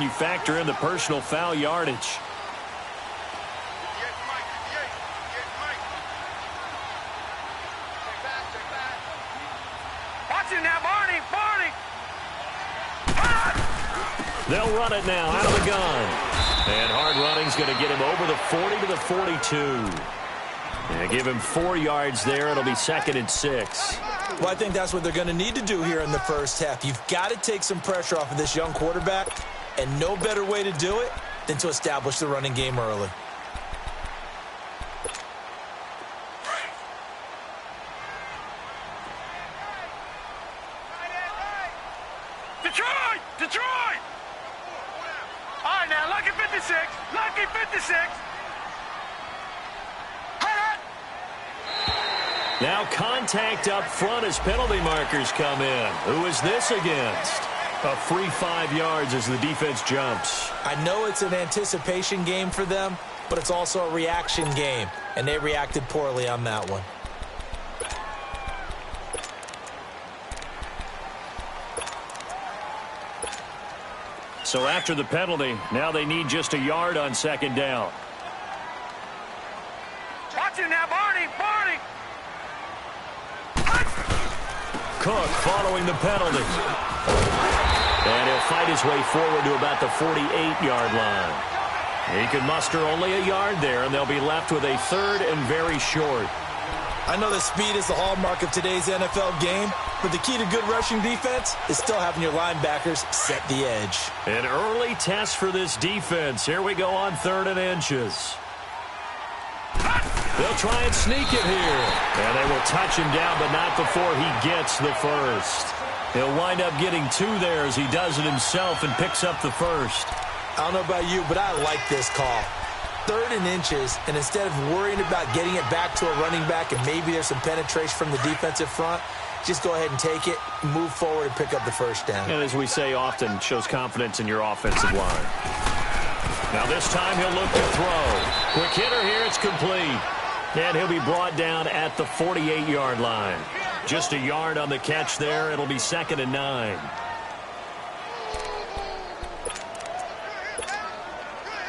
You factor in the personal foul yardage. Watch it now, Barney! They'll run it now out of the gun. And hard running's going to get him over the 40 to the 42. And give him 4 yards there. It'll be 2nd and 6. Well, I think that's what they're going to need to do here in the first half. You've got to take some pressure off of this young quarterback, and no better way to do it than to establish the running game early. Detroit! All right, now, lucky 56. Now contact up front as penalty markers come in. Who is this against? A free 5 yards as the defense jumps. I know it's an anticipation game for them, but it's also a reaction game, and they reacted poorly on that one. So after the penalty, now they need just a yard on 2nd down. Watch it now, Barney! Cook following the penalty. And he'll fight his way forward to about the 48-yard line. He can muster only a yard there, and they'll be left with a 3rd and very short. I know that speed is the hallmark of today's NFL game, but the key to good rushing defense is still having your linebackers set the edge. An early test for this defense. Here we go on 3rd and inches. They'll try and sneak it here. And they will touch him down, but not before he gets the first. He'll wind up getting 2 there as he does it himself and picks up the first. I don't know about you, but I like this call. 3rd and inches, and instead of worrying about getting it back to a running back and maybe there's some penetration from the defensive front, just go ahead and take it, move forward, and pick up the first down. And as we say often, shows confidence in your offensive line. Now this time he'll look to throw. Quick hitter here, it's complete. And he'll be brought down at the 48-yard line. Just a yard on the catch there. It'll be 2nd and 9.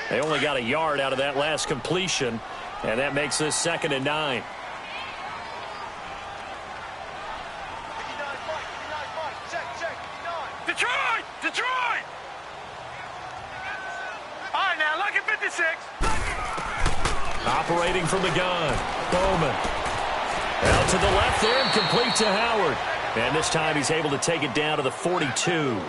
They only got a yard out of that last completion, and that makes this 2nd and 9. Detroit! All right, now, lucky 56. Operating from the gun. Bowman. Out to the left there and complete to Howard. And this time he's able to take it down to the 42.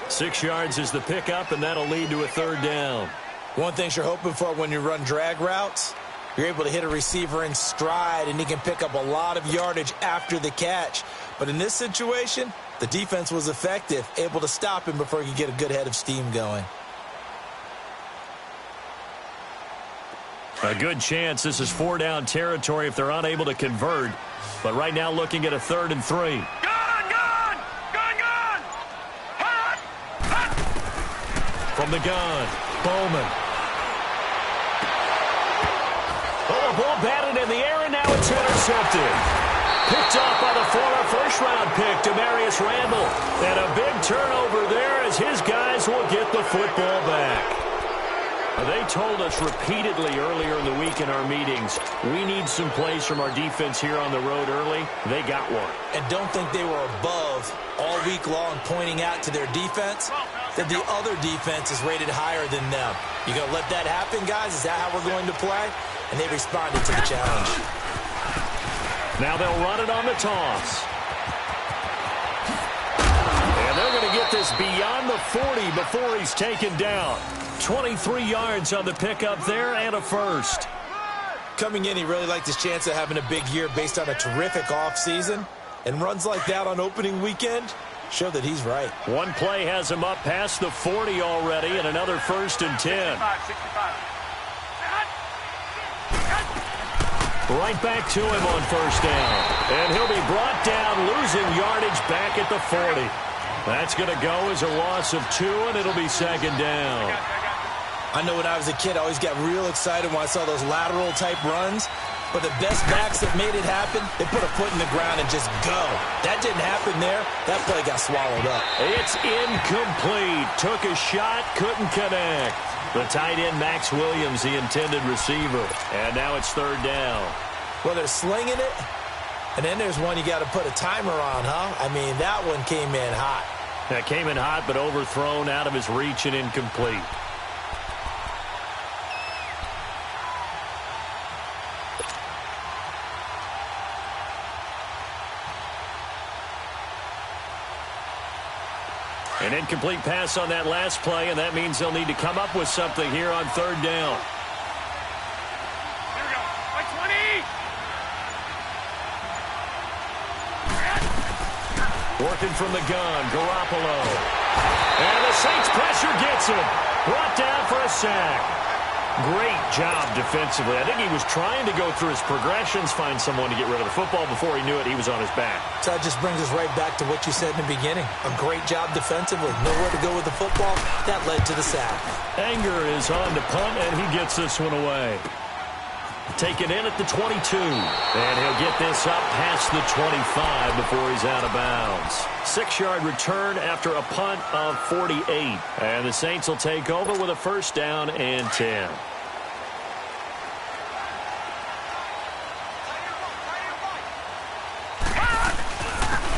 6 yards is the pickup, and that'll lead to a 3rd down. One thing you're hoping for when you run drag routes, you're able to hit a receiver in stride, and he can pick up a lot of yardage after the catch. But in this situation, the defense was effective, able to stop him before he could get a good head of steam going. A good chance this is 4-down territory if they're unable to convert. But right now looking at a 3rd and 3. Gun! From the gun, Bowman. Oh, the ball batted in the air, and now it's intercepted. Picked off by the former first-round pick, Demarius Randall. And a big turnover there as his guys will get the football back. They told us repeatedly earlier in the week in our meetings, we need some plays from our defense here on the road early. They got one. And don't think they were above all week long pointing out to their defense that the other defense is rated higher than them. You going to let that happen, guys? Is that how we're going to play? And they responded to the challenge. Now they'll run it on the toss. And they're going to get this beyond the 40 before he's taken down. 23 yards on the pickup there and a first. Coming in, he really liked his chance of having a big year based on a terrific offseason. And runs like that on opening weekend show that he's right. One play has him up past the 40 already, and another 1st and 10. 65. Right back to him on 1st down. And he'll be brought down, losing yardage back at the 40. That's going to go as a loss of 2, and it'll be 2nd down. I know when I was a kid, I always got real excited when I saw those lateral-type runs. but the best backs that made it happen, they put a foot in the ground and just go. That didn't happen there. That play got swallowed up. It's incomplete. Took a shot, couldn't connect. The tight end, Max Williams, the intended receiver. And now it's third down. Well, they're slinging it, and then there's one you got to put a timer on, huh? I mean, that one came in hot. That came in hot, but overthrown, out of his reach, and incomplete. An incomplete pass on that last play, and that means they'll need to come up with something here on third down. Here we go. Like 20. Working from the gun, Garoppolo. And the Saints pressure gets him. Brought down for a sack. Great job defensively. I think he was trying to go through his progressions, find someone to get rid of the football. Before he knew it, he was on his back. So that just brings us right back to what you said in the beginning. A great job defensively. Nowhere to go with the football. That led to the sack. Anger is on to punt, and he gets this one away. Taken in at the 22. And he'll get this up past the 25 before he's out of bounds. 6-yard return after a punt of 48. And the Saints will take over with a first down and 10.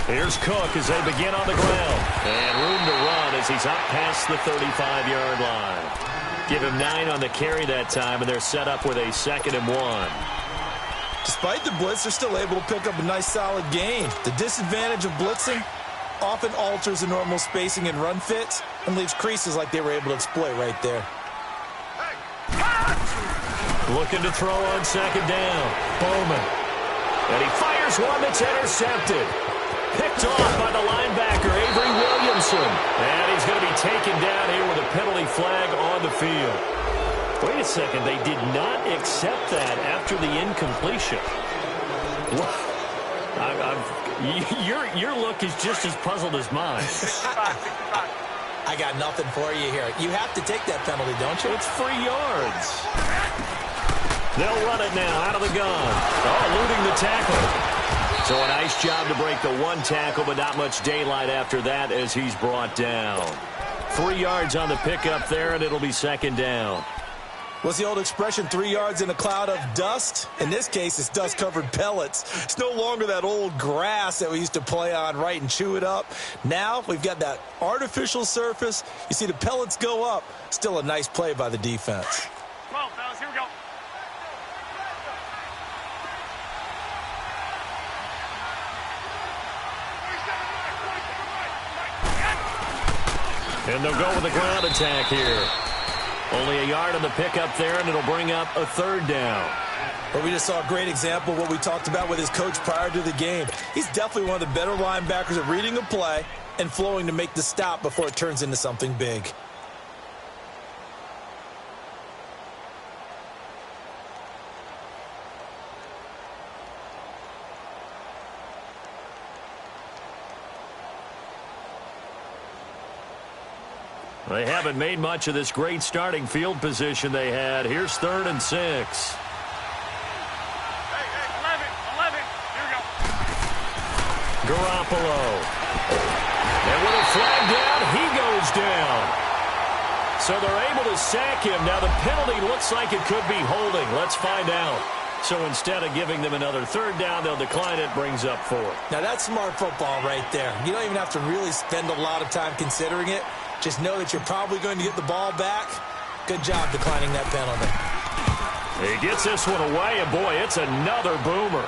Here's Cook as they begin on the ground. And room to run as he's up past the 35-yard line. Give him 9 on the carry that time, and they're set up with a 2nd and 1. Despite the blitz, they're still able to pick up a nice, solid gain. The disadvantage of blitzing often alters the normal spacing and run fits and leaves creases like they were able to exploit right there. Looking to throw on 2nd down. Bowman. And he fires one that's intercepted. Picked off by the linebacker, Avery Williamson. And he's going to be taken down here with a penalty flag on the field. Wait a second. They did not accept that after the incompletion. Your look is just as puzzled as mine. I got nothing for you here. You have to take that penalty, don't you? It's 3 yards. They'll run it now out of the gun. Oh, eluding the tackle. So a nice job to break the one tackle, but not much daylight after that as he's brought down. 3 yards on the pickup there, and it'll be 2nd down. What's the old expression, 3 yards in a cloud of dust? In this case, it's dust-covered pellets. It's no longer that old grass that we used to play on, right, and chew it up. Now we've got that artificial surface. You see the pellets go up. Still a nice play by the defense. Come on, fellas. Here we go. And they'll go with the ground attack here. Only a yard on the pickup there, and it'll bring up a 3rd down. But we just saw a great example of what we talked about with his coach prior to the game. He's definitely one of the better linebackers at reading a play and flowing to make the stop before it turns into something big. They haven't made much of this great starting field position they had. Here's 3rd and 6. Hey, 11. Here we go. Garoppolo. And with a flag down, he goes down. So they're able to sack him. Now the penalty looks like it could be holding. Let's find out. So instead of giving them another 3rd down, they'll decline it, brings up 4th. Now that's smart football right there. You don't even have to really spend a lot of time considering it. Just know that you're probably going to get the ball back. Good job declining that penalty. He gets this one away, and boy, it's another boomer.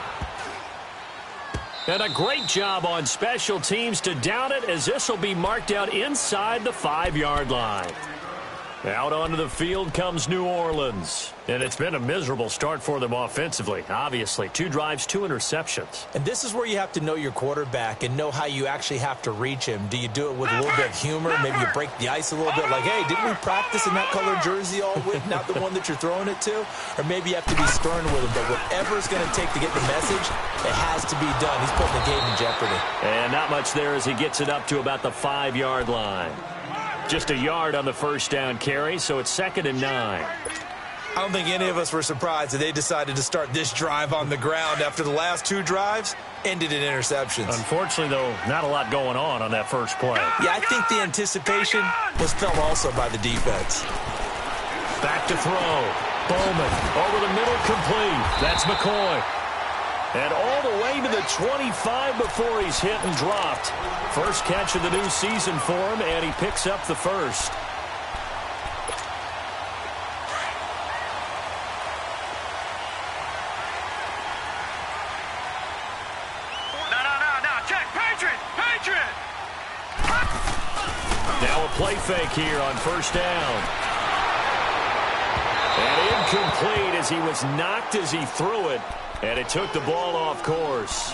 And a great job on special teams to down it, as this will be marked out inside the 5-yard line. Out onto the field comes New Orleans. And it's been a miserable start for them offensively, obviously. 2 drives, 2 interceptions. And this is where you have to know your quarterback and know how you actually have to reach him. Do you do it with a little bit of humor? Maybe you break the ice a little bit, like, hey, didn't we practice in that colored jersey all week, not the one that you're throwing it to? Or maybe you have to be stern with him. But whatever it's going to take to get the message, it has to be done. He's putting the game in jeopardy. And not much there as he gets it up to about the 5-yard line. Just a yard on the first down carry, so it's 2nd and 9. I don't think any of us were surprised that they decided to start this drive on the ground after the last two drives ended in interceptions. Unfortunately, though, not a lot going on that first play. Yeah, I think the anticipation was felt also by the defense. Back to throw. Bowman over the middle, complete. That's McCoy. And all the way to the 25 before he's hit and dropped. First catch of the new season for him, and he picks up the first. Now a play fake here on first down. And incomplete as he was knocked as he threw it. And it took the ball off course.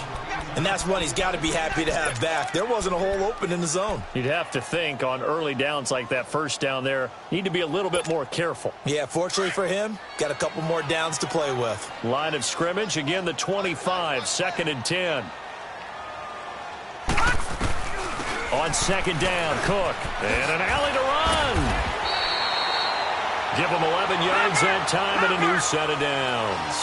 And that's one he's got to be happy to have back. There wasn't a hole open in the zone. You'd have to think on early downs like that first down there, need to be a little bit more careful. Yeah, fortunately for him, got a couple more downs to play with. Line of scrimmage, again the 25, 2nd and 10. On 2nd down, Cook. And an alley to run. Give him 11 yards that time and a new set of downs.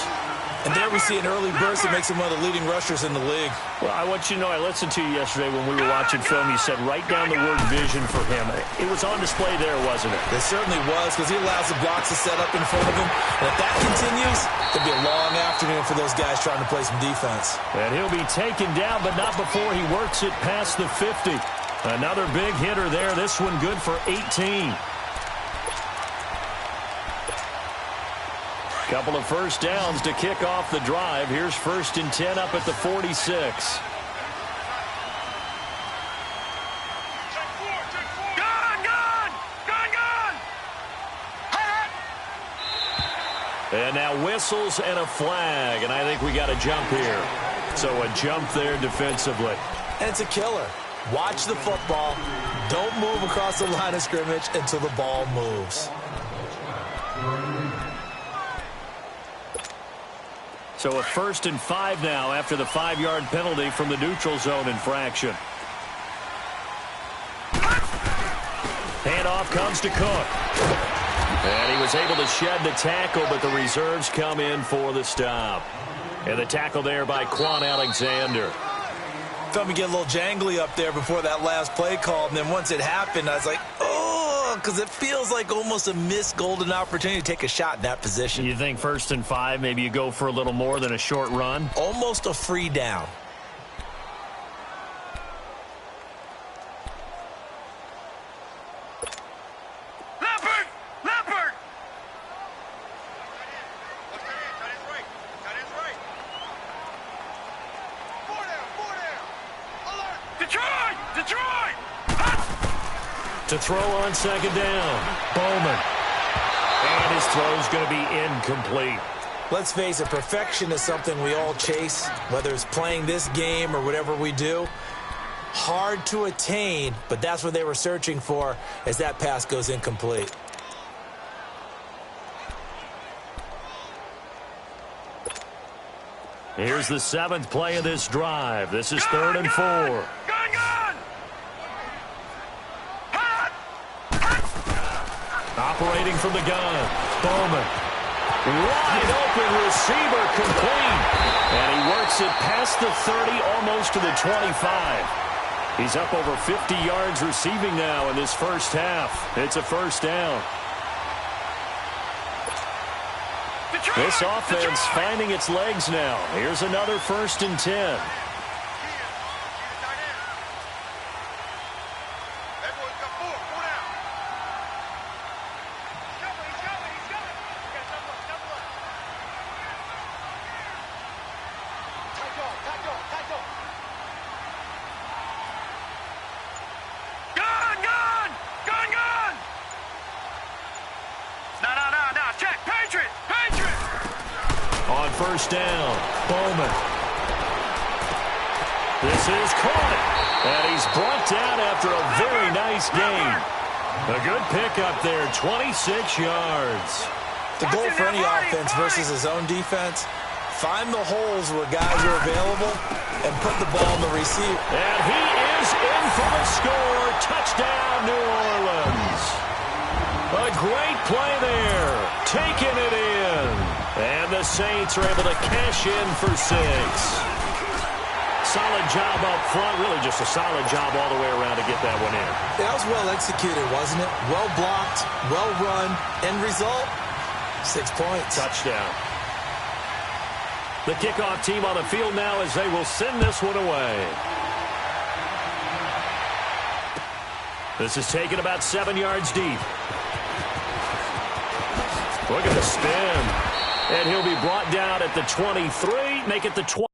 And there we see an early burst that makes him one of the leading rushers in the league. Well, I want you to know, I listened to you yesterday when we were watching film. You said write down the word vision for him. It was on display there, wasn't it? It certainly was, because he allows the blocks to set up in front of him. And if that continues, it'll be a long afternoon for those guys trying to play some defense. And he'll be taken down, but not before he works it past the 50. Another big hitter there. This one good for 18. Couple of first downs to kick off the drive. Here's 1st and 10 up at the 46. And now whistles and a flag, and I think we got a jump here. So a jump there defensively. And it's a killer. Watch the football. Don't move across the line of scrimmage until the ball moves. So a 1st and 5 now after the 5-yard penalty from the neutral zone infraction. Handoff comes to Cook. And he was able to shed the tackle, but the reserves come in for the stop. And the tackle there by Quan Alexander. Felt me get a little jangly up there before that last play call, and then once it happened, I was like, oh, because it feels like almost a missed golden opportunity to take a shot in that position. You think 1st and 5, maybe you go for a little more than a short run? Almost a free down. To throw on 2nd down, Bowman. And his throw's going to be incomplete. Let's face it, perfection is something we all chase, whether it's playing this game or whatever we do. Hard to attain, but that's what they were searching for as that pass goes incomplete. Here's the 7th play of this drive. This is 3rd and 4. Operating from the gun, Bowman. Wide open receiver, complete. And he works it past the 30, almost to the 25. He's up over 50 yards receiving now in this first half. It's a 1st down. This offense finding its legs now. Here's another 1st and 10. On 1st down, Bowman. This is caught. And he's brought down after a very nice gain. A good pickup there, 26 yards. The goal for any offense versus his own defense, find the holes where guys are available and put the ball in the receiver. And he is in for the score. Touchdown, New Orleans. A great play there. Taking it in. And the Saints are able to cash in for 6. Solid job up front. Really just a solid job all the way around to get that one in. That was well executed, wasn't it? Well blocked, well run. End result, 6 points. Touchdown. The kickoff team on the field now as they will send this one away. This is taken about 7 yards deep. Look at the spin. And he'll be brought down at the 23, make it the 20.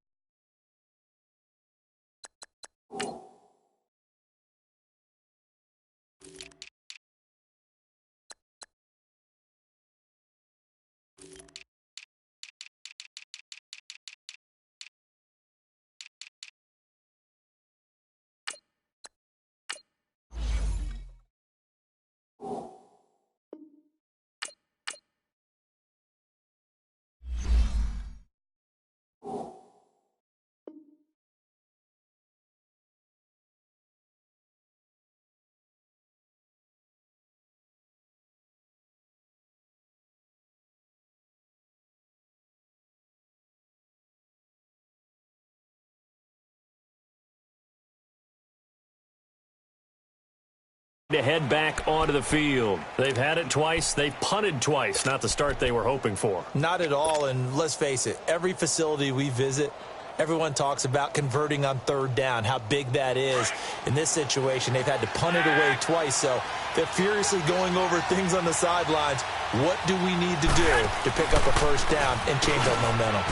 To head back onto the field. They've had it twice. They've punted twice. Not the start they were hoping for. Not at all, and let's face it, every facility we visit, everyone talks about converting on 3rd down, how big that is. In this situation, they've had to punt it away twice, so they're furiously going over things on the sidelines. What do we need to do to pick up a 1st down and change our momentum?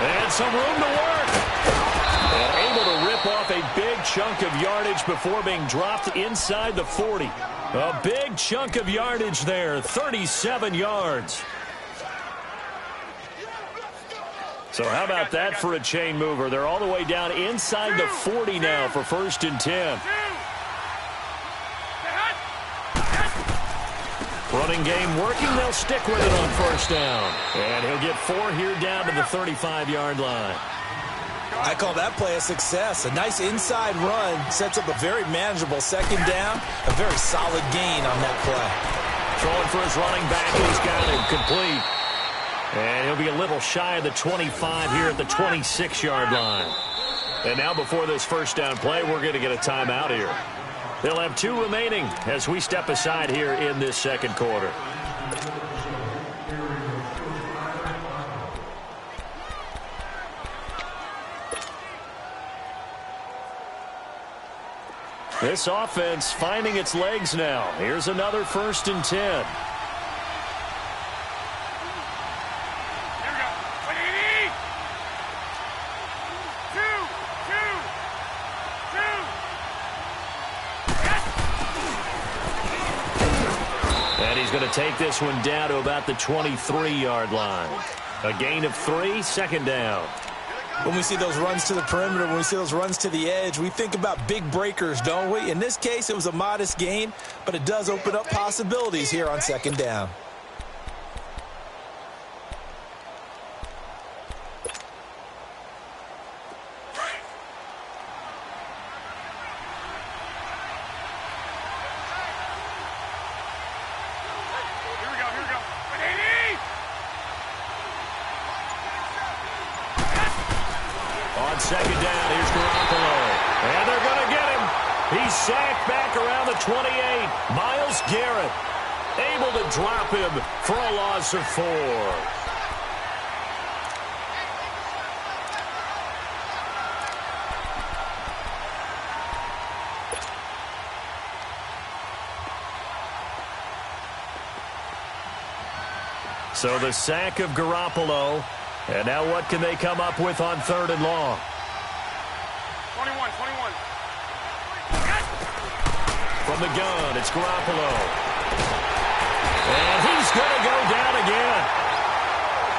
And some room to work. And able to rip off a big chunk of yardage before being dropped inside the 40. A big chunk of yardage there, 37 yards. So how about that for a chain mover? They're all the way down inside the 40 now for 1st and 10. Running game working. They'll stick with it on 1st down. And he'll get 4 here down to the 35-yard line. I call that play a success. A nice inside run sets up a very manageable 2nd down. A very solid gain on that play. Throwing for his running back. He's got him complete. And he'll be a little shy of the 25 here at the 26-yard line. And now before this 1st down play, we're going to get a timeout here. They'll have 2 remaining as we step aside here in this 2nd quarter. This offense finding its legs now. Here's another 1st and 10. Here we go. 180. 2. And he's going to take this one down to about the 23-yard line. A gain of 3, 2nd down. When we see those runs to the perimeter, when we see those runs to the edge, we think about big breakers, don't we? In this case, it was a modest gain, but it does open up possibilities here on 2nd down. On 2nd down, here's Garoppolo. And they're going to get him. He's sacked back around the 28. Myles Garrett able to drop him for a loss of 4. So the sack of Garoppolo. And now what can they come up with on 3rd and long? 21. From the gun, it's Garoppolo. And he's going to go down again.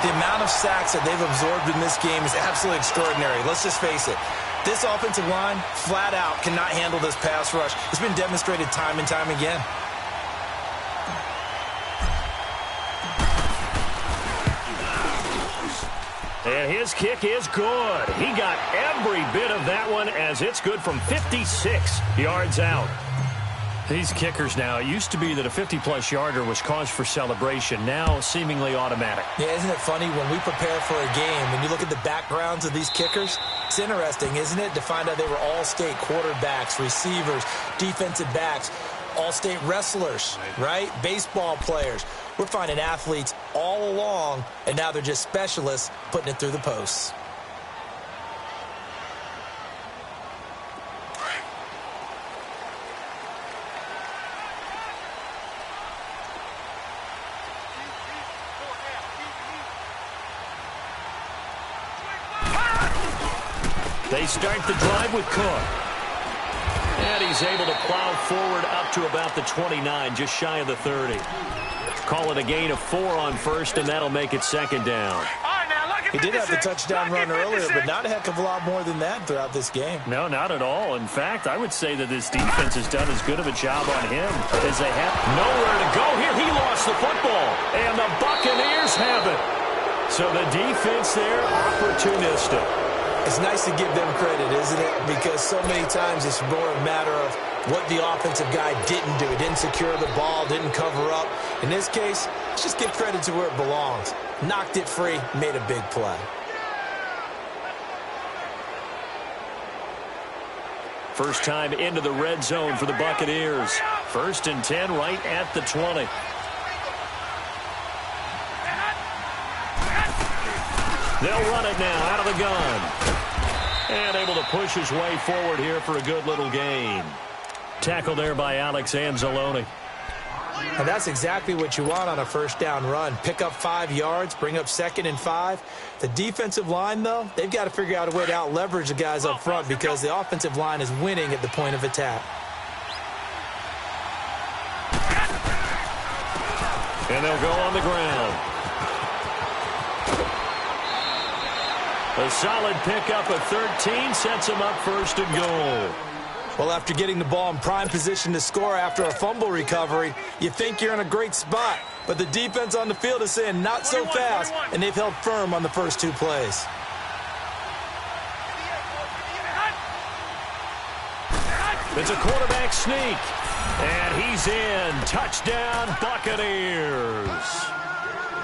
The amount of sacks that they've absorbed in this game is absolutely extraordinary. Let's just face it. This offensive line, flat out, cannot handle this pass rush. It's been demonstrated time and time again. And his kick is good. He got every bit of that one as it's good from 56 yards out. These kickers now, it used to be that a 50-plus yarder was cause for celebration. Now, seemingly automatic. Yeah, isn't it funny when we prepare for a game, when you look at the backgrounds of these kickers, it's interesting, isn't it, to find out they were all-state quarterbacks, receivers, defensive backs, all-state wrestlers, right? Baseball players. We're finding athletes all along, and now they're just specialists putting it through the posts. They start the drive with Cook. And he's able to plow forward up to about the 29, just shy of the 30. Call it a gain of 4 on first, and that'll make it second down. He did have the touchdown run earlier, but not a heck of a lot more than that throughout this game. No, not at all. In fact, I would say that this defense has done as good of a job on him as they have. Nowhere to go here. He lost the football, and the Buccaneers have it. So the defense there, opportunistic. It's nice to give them credit, isn't it? Because so many times it's more a matter of what the offensive guy didn't do. He didn't secure the ball, didn't cover up. In this case, let's just give credit to where it belongs. Knocked it free, made a big play. First time into the red zone for the Buccaneers. 1st and 10 right at the 20. They'll run it now out of the gun. And able to push his way forward here for a good little gain. Tackle there by Alex Anzalone. And that's exactly what you want on a first down run. Pick up 5 yards, bring up 2nd and 5. The defensive line, though, they've got to figure out a way to out-leverage the guys up front because the offensive line is winning at the point of attack. And they'll go on the ground. A solid pickup of 13 sets him up 1st and goal. Well, after getting the ball in prime position to score after a fumble recovery, you think you're in a great spot. But the defense on the field is saying not so fast, and they've held firm on the first 2 plays. It's a quarterback sneak. And he's in. Touchdown, Buccaneers.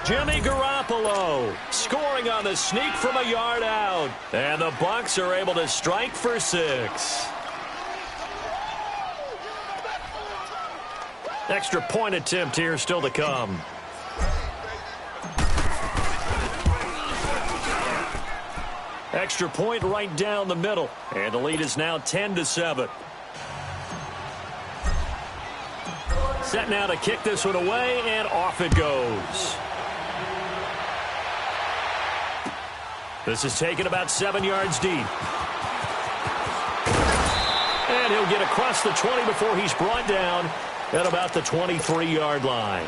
Jimmy Garoppolo scoring on the sneak from a yard out. And the Bucs are able to strike for 6. Extra point attempt here still to come. Extra point right down the middle. And the lead is now 10-7. Set now to kick this one away, and off it goes. This is taken about 7 yards deep. And he'll get across the 20 before he's brought down at about the 23-yard line.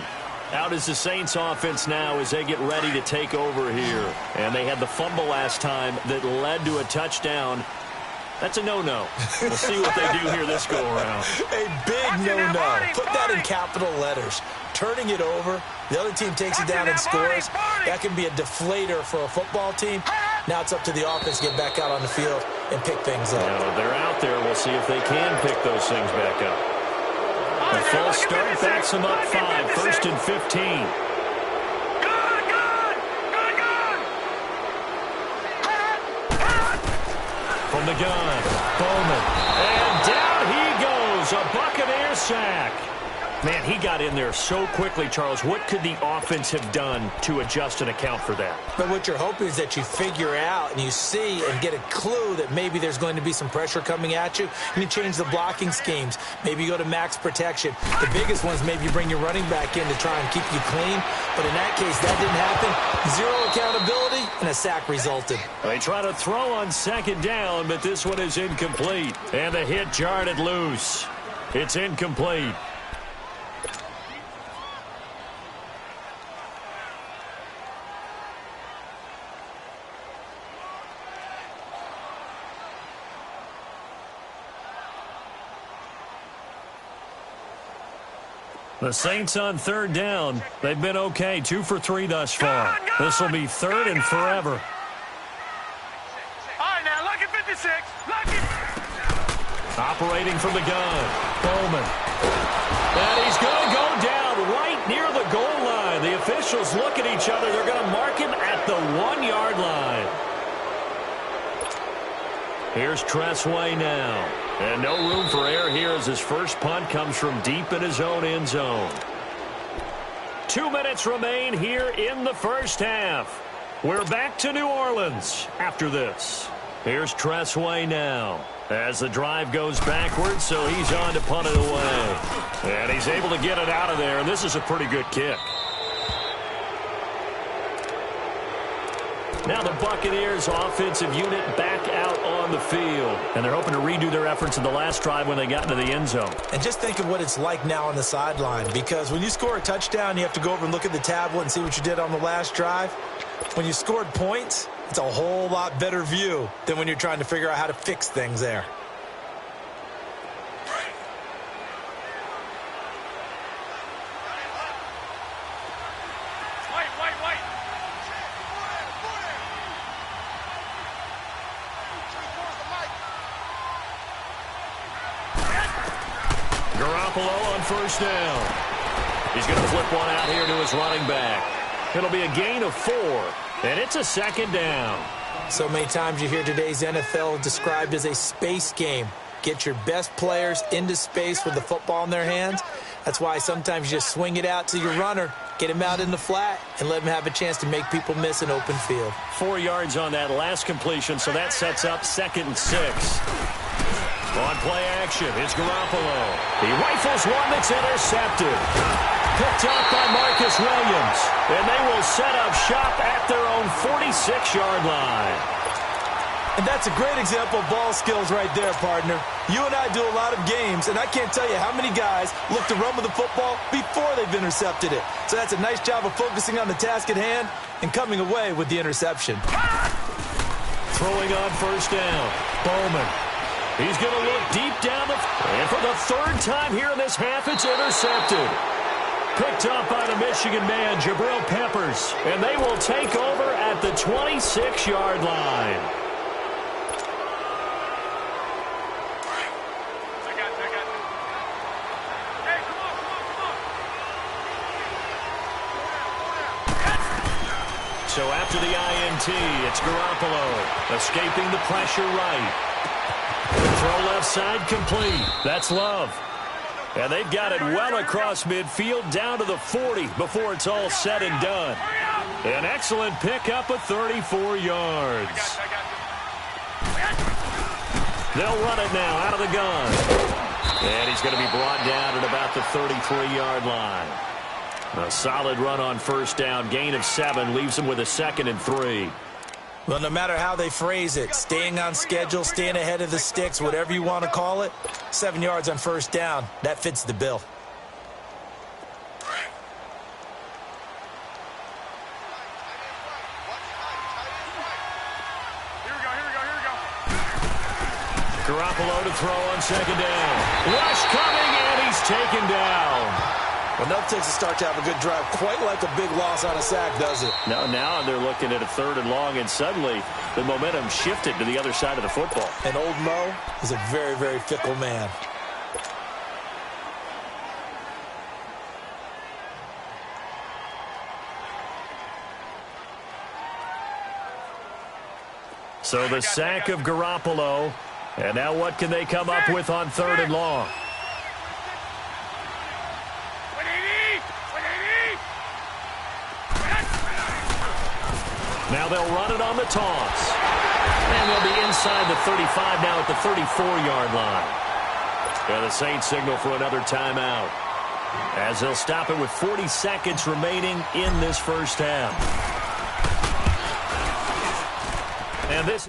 Out is the Saints offense now as they get ready to take over here. And they had the fumble last time that led to a touchdown. That's a no-no. We'll see what they do here this go-around. A big no-no. Put that in capital letters. Turning it over, the other team takes it down and scores. That can be a deflator for a football team. Now it's up to the offense to get back out on the field and pick things up. Now, they're out there. We'll see if they can pick those things back up. The full start backs them up 5. 1st and 15. From the gun, Bowman. And down he goes. A Buccaneer sack. Man, he got in there so quickly, Charles. What could the offense have done to adjust and account for that? But what you're hoping is that you figure out and you see and get a clue that maybe there's going to be some pressure coming at you. And you change the blocking schemes. Maybe you go to max protection. The biggest ones, maybe you bring your running back in to try and keep you clean. But in that case, that didn't happen. 0 accountability, and a sack resulted. They try to throw on 2nd down, but this one is incomplete. And the hit jarred it loose. It's incomplete. The Saints on 3rd down. They've been okay. 2 for 3 thus far. This will be 3rd and forever. All right, now, look at 56. Look at... Operating from the gun. Bowman. And he's going to go down right near the goal line. The officials look at each other. They're going to mark him at the 1-yard line. Here's Tressway now. And no room for error here as his first punt comes from deep in his own end zone. 2 minutes remain here in the first half. We're back to New Orleans after this. Here's Tressway now as the drive goes backwards, so he's on to punt it away. And he's able to get it out of there, and this is a pretty good kick. Now the Buccaneers offensive unit back out on the field. And they're hoping to redo their efforts in the last drive when they got into the end zone. And just think of what it's like now on the sideline, because when you score a touchdown, you have to go over and look at the tablet and see what you did on the last drive. When you scored points, it's a whole lot better view than when you're trying to figure out how to fix things there. Garoppolo on first down. He's going to flip one out here to his running back. It'll be a gain of 4, and it's a second down. So many times you hear today's NFL described as a space game. Get your best players into space with the football in their hands. That's why sometimes you just swing it out to your runner, get him out in the flat, and let him have a chance to make people miss an open field. 4 yards on that last completion, so that sets up 2nd and 6. On play action, it's Garoppolo. He rifles one that's intercepted. Picked up by Marcus Williams. And they will set up shop at their own 46-yard line. And that's a great example of ball skills right there, partner. You and I do a lot of games, and I can't tell you how many guys look to run with the football before they've intercepted it. So that's a nice job of focusing on the task at hand and coming away with the interception. Throwing on first down, Bowman. He's going to look deep down the... And for the 3rd time here in this half, it's intercepted. Picked up by the Michigan man, Jabril Peppers. And they will take over at the 26-yard line. So after the INT, it's Garoppolo escaping the pressure right. Throw left side complete. That's Love. And they've got it well across midfield down to the 40 before it's all said and done. An excellent pickup of 34 yards. They'll run it now out of the gun. And he's going to be brought down at about the 33-yard line. A solid run on first down. Gain of 7 leaves him with a 2nd and 3. Well, no matter how they phrase it, staying on schedule, staying ahead of the sticks, whatever you want to call it, 7 yards on first down, that fits the bill. Garoppolo to throw on 2nd down. Rush coming, and he's taken down. Well, nothing takes a start to have a good drive, quite like a big loss on a sack, does it? No, now they're looking at a 3rd and long, and suddenly the momentum shifted to the other side of the football. And old Mo is a very, very fickle man. So the sack of Garoppolo, and now what can they come up with on 3rd and long? Now they'll run it on the toss. And they'll be inside the 35 now at the 34-yard line. And the Saints signal for another timeout, as they'll stop it with 40 seconds remaining in this first half. And this...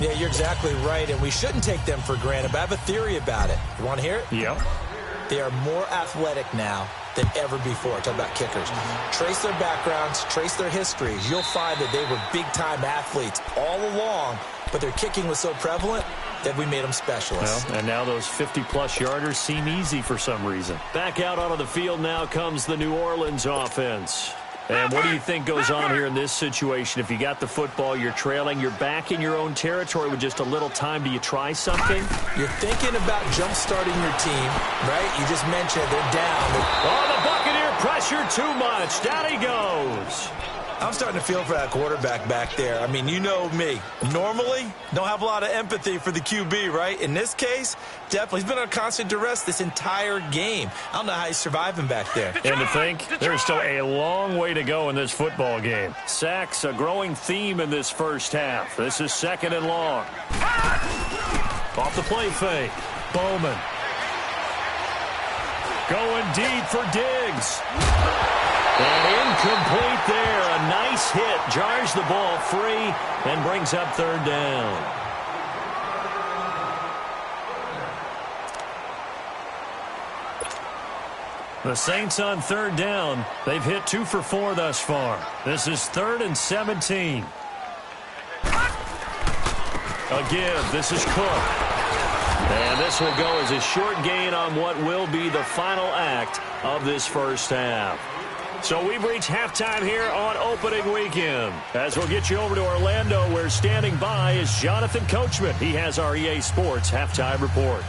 Yeah, you're exactly right, and we shouldn't take them for granted, but I have a theory about it. You want to hear it? Yeah. They are more athletic now than ever before. Talk about kickers. Trace their backgrounds, trace their histories. You'll find that they were big-time athletes all along, but their kicking was so prevalent, that we made them specialists. Well, and now those 50-plus yarders seem easy for some reason. Back out onto the field now comes the New Orleans offense. And what do you think goes on here in this situation? If you got the football, you're trailing, you're back in your own territory with just a little time. Do you try something? You're thinking about jump-starting your team, right? You just mentioned they're down. Oh, the Buccaneer pressure too much. Down he goes. I'm starting to feel for that quarterback back there. I mean, you know me. Normally, don't have a lot of empathy for the QB, right? In this case, definitely. He's been on constant duress this entire game. I don't know how he's surviving back there. And to think, there's still a long way to go in this football game. Sacks, a growing theme in this first half. This is 2nd and long. Off the play fake. Bowman. Going deep for Diggs. And incomplete there. A nice hit. Jars the ball free and brings up 3rd down. The Saints on 3rd down. They've hit 2 for 4 thus far. This is 3rd and 17. Again, this is Cook. And this will go as a short gain on what will be the final act of this first half. So we've reached halftime here on opening weekend. As we'll get you over to Orlando, where standing by is Jonathan Coachman. He has our EA Sports halftime report.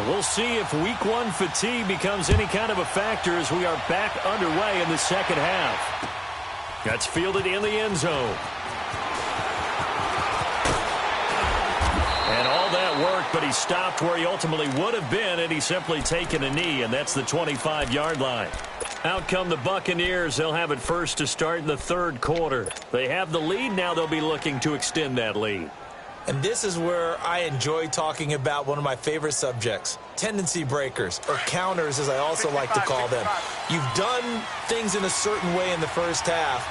We'll see if week 1 fatigue becomes any kind of a factor as we are back underway in the second half. That's fielded in the end zone. And all that worked, but he stopped where he ultimately would have been had he simply taken a knee, and that's the 25-yard line. Out come the Buccaneers. They'll have it first to start in the 3rd quarter. They have the lead. Now they'll be looking to extend that lead. And this is where I enjoy talking about one of my favorite subjects, tendency breakers, or counters as I also like to call them. You've done things in a certain way in the first half,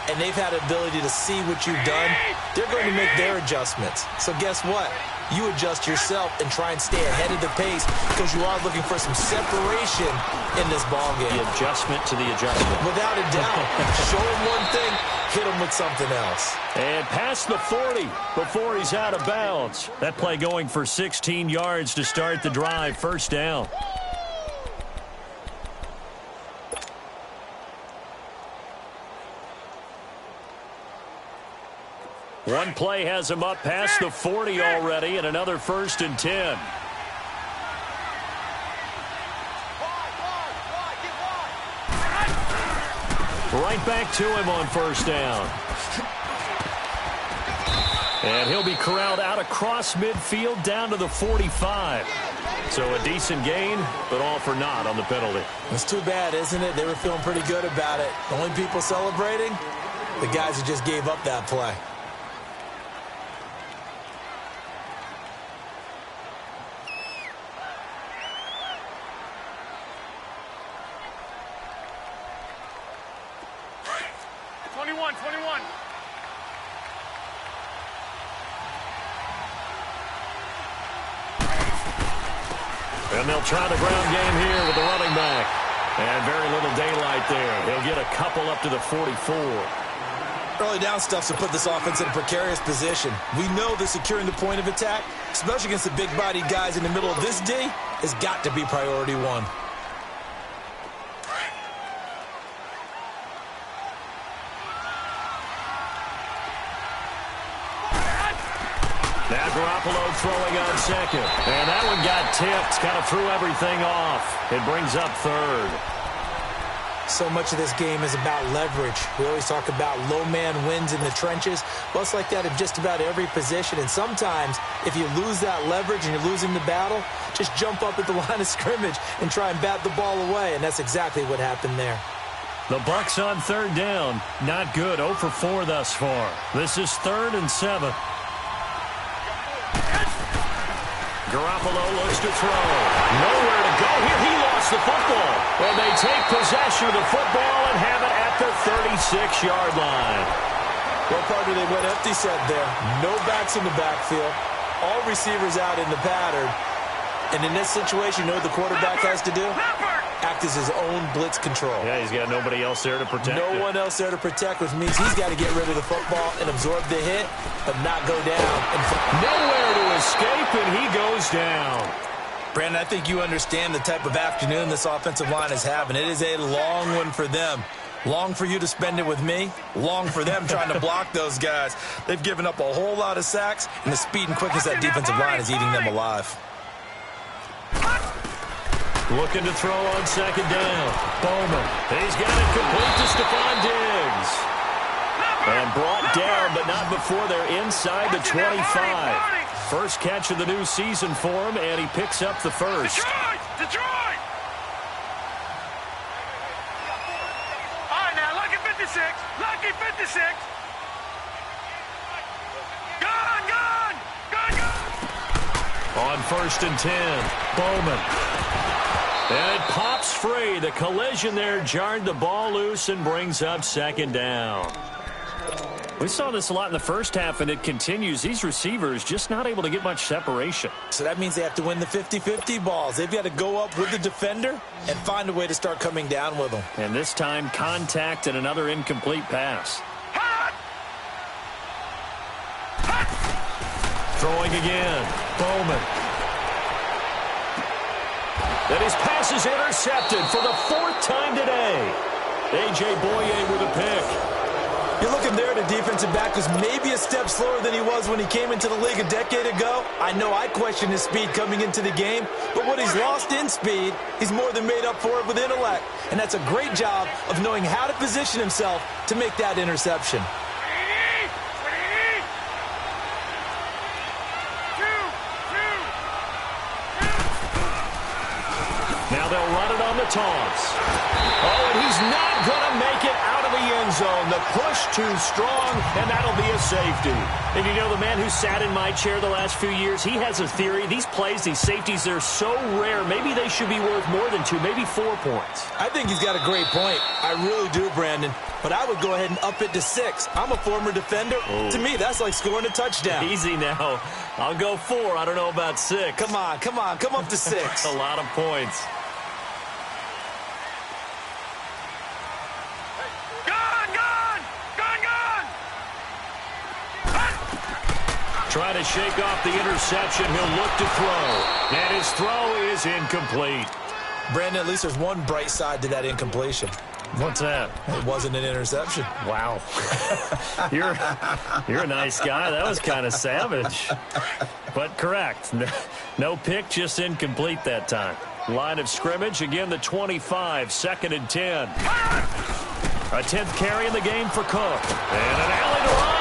and they've had ability to see what you've done. They're going to make their adjustments. So guess what? You adjust yourself and try and stay ahead of the pace because you are looking for some separation in this ballgame. The adjustment to the adjustment. Without a doubt. Show him one thing, hit him with something else. And past the 40 before he's out of bounds. That play going for 16 yards to start the drive. 1st down. One play has him up past the 40 already, and another 1st and 10. Right back to him on 1st down. And he'll be corralled out across midfield down to the 45. So a decent gain, but all for naught on the penalty. It's too bad, isn't it? They were feeling pretty good about it. The only people celebrating, the guys who just gave up that play. And they'll try the ground game here with the running back. And very little daylight there. He'll get a couple up to the 44. Early down stuff to put this offense in a precarious position. We know that securing the point of attack, especially against the big-bodied guys in the middle of this D, has got to be priority 1. Now Garoppolo throwing on 2nd. And that one got tipped. Kind of threw everything off. It brings up 3rd. So much of this game is about leverage. We always talk about low man wins in the trenches. Well, it's like that in just about every position. And sometimes, if you lose that leverage and you're losing the battle, just jump up at the line of scrimmage and try and bat the ball away. And that's exactly what happened there. The Bucs on 3rd down. Not good. 0 for 4 thus far. This is 3rd and 7. Garoppolo looks to throw. Nowhere to go here. He lost the football. And they take possession of the football and have it at the 36-yard line. Well, partner, they went empty set there. No backs in the backfield. all receivers out in the pattern. And in this situation, you know what the quarterback has to do? Act as his own blitz control. Yeah, he's got nobody else there to protect No one else there to protect, which means he's got to get rid of the football and absorb the hit, but not go down. Nowhere to escape, and he goes down. Brandon, I think you understand the type of afternoon this offensive line is having. It is a long one for them. Long for you to spend it with me. Long for them trying to block those guys. They've given up a whole lot of sacks, and the speed and quickness of that defensive line is eating them alive. Looking to throw on second down. Bowman. He's got it complete to Stephon Diggs. And brought down, but not before they're inside the 25. First catch of the new season for him, and he picks up the first. Detroit! All right, now, lucky 56. Lucky 56. Gun! On 1st and 10, Bowman. And it pops free. The collision there jarred the ball loose and brings up second down. We saw this a lot in the first half, and it continues. These receivers just not able to get much separation. So that means they have to win the 50-50 balls. They've got to go up with the defender and find a way to start coming down with them. And this time, contact and another incomplete pass. Throwing again. Bowman. And his pass is intercepted for the 4th time today. A.J. Boye with a pick. You're looking there at a defensive back who's maybe a step slower than he was when he came into the league a decade ago. I know I questioned his speed coming into the game, but what he's lost in speed, he's more than made up for it with intellect. And that's a great job of knowing how to position himself to make that interception. Now they'll run it on the toss. Oh, and he's not going to make it out of the end zone. The push too strong, and that'll be a safety. And you know, the man who sat in my chair the last few years, he has a theory. These plays, these safeties, they're so rare. Maybe they should be worth more than 2, maybe 4 points. I think he's got a great point. I really do, Brandon. But I would go ahead and up it to 6. I'm a former defender. Oh. To me, that's like scoring a touchdown. Easy now. I'll go 4. I don't know about 6. Come on. Come up to 6. That's a lot of points. Trying to shake off the interception. He'll look to throw. And his throw is incomplete. Brandon, at least there's one bright side to that incompletion. What's that? It wasn't an interception. Wow. You're a nice guy. That was kind of savage. But correct. No pick, just incomplete that time. Line of scrimmage, again the 25, 2nd and 10. A 10th carry in the game for Cook. And an alley to run.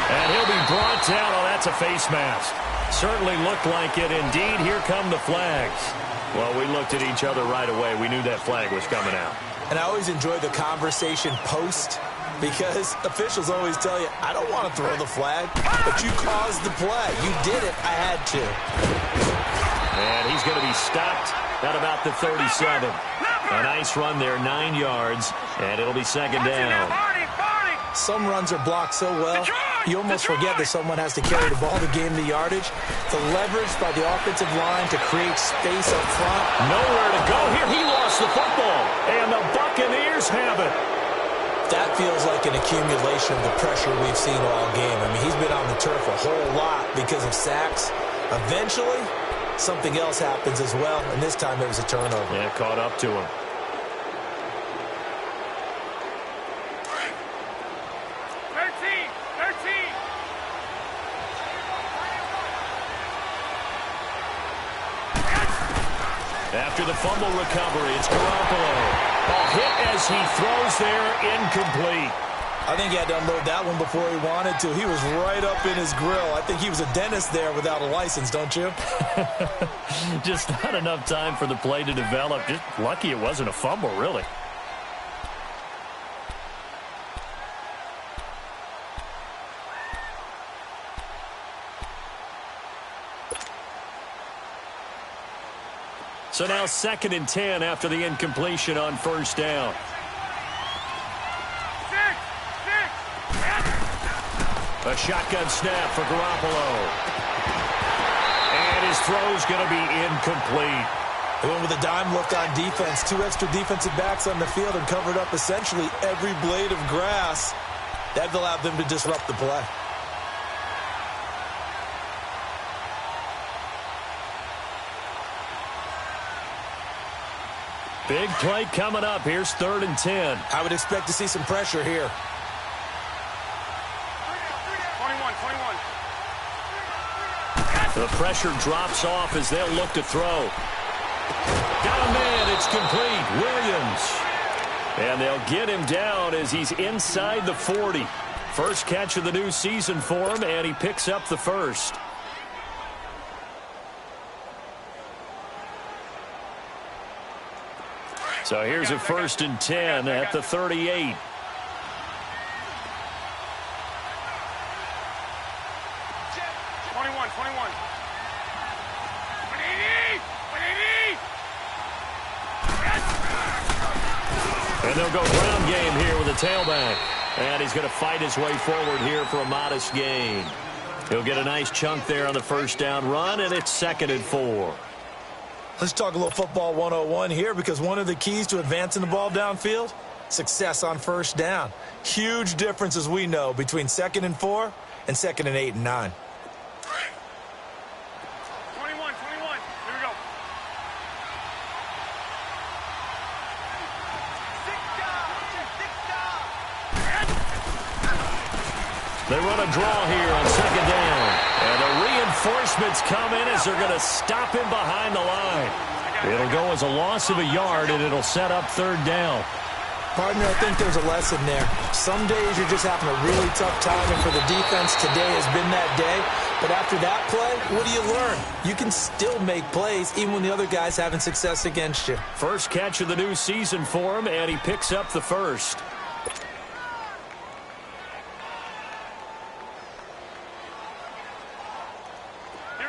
And he'll be brought down. Oh, that's a face mask. Certainly looked like it. Indeed, here come the flags. Well, we looked at each other right away. We knew that flag was coming out. And I always enjoy the conversation post because officials always tell you, I don't want to throw the flag, but you caused the play. You did it. I had to. And he's going to be stopped at about the 37. A nice run there, 9 yards, and it'll be 2nd down. Some runs are blocked so well, you almost forget that someone has to carry the ball to gain the yardage. The leverage by the offensive line to create space up front. Nowhere to go here. He lost the football, and the Buccaneers have it. That feels like an accumulation of the pressure we've seen all game. I mean, he's been on the turf a whole lot because of sacks. Eventually, something else happens as well, and this time it was a turnover. Yeah, caught up to him. After the fumble recovery, it's Garoppolo. A hit as he throws there, incomplete. I think he had to unload that one before he wanted to. He was right up in his grill. I think he was a dentist there without a license, don't you? Just not enough time for the play to develop. Just lucky it wasn't a fumble, really. So now 2nd and 10 after the incompletion on 1st down. A shotgun snap for Garoppolo. his throw's going to be incomplete. They went with a dime look on defense. 2 extra defensive backs on the field and covered up essentially every blade of grass. That allowed them to disrupt the play. Big play coming up. Here's 3rd and 10. I would expect to see some pressure here. 21. The pressure drops off as they'll look to throw. Got a man. It's complete. Williams. And they'll get him down as he's inside the 40. First catch of the new season for him, and he picks up the first. So here's a 1st and 10 at the 38. And they'll go ground game here with a tailback. And he's going to fight his way forward here for a modest gain. He'll get a nice chunk there on the first down run, and it's 2nd and 4. Let's talk a little football 101 here, because one of the keys to advancing the ball downfield, success on first down. Huge difference, as we know, between 2nd and 4 and 2nd and 8 and 9. 21. Here we go. They run a draw here on 2nd down. And the reinforcements come in as they're going to stop him behind the line. It'll go as a loss of a yard, and it'll set up 3rd down. Partner, I think there's a lesson there. Some days you're just having a really tough time, and for the defense, today has been that day. But after that play, what do you learn? You can still make plays even when the other guy's having success against you. First catch of the new season for him, and he picks up the first.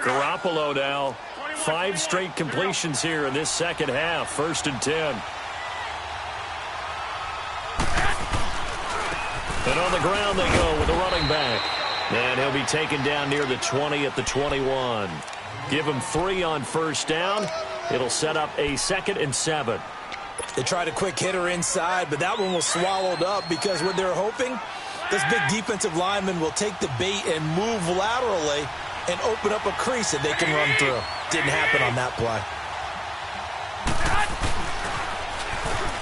Garoppolo now. 5 straight completions here in this second half. 1st and 10. And on the ground they go with the running back. And he'll be taken down near the 20 at the 21. Give him 3 on first down. It'll set up a 2nd and 7. They tried a quick hitter inside, but that one was swallowed up, because what they're hoping, this big defensive lineman will take the bait and move laterally and open up a crease that they can run through. Didn't happen on that play.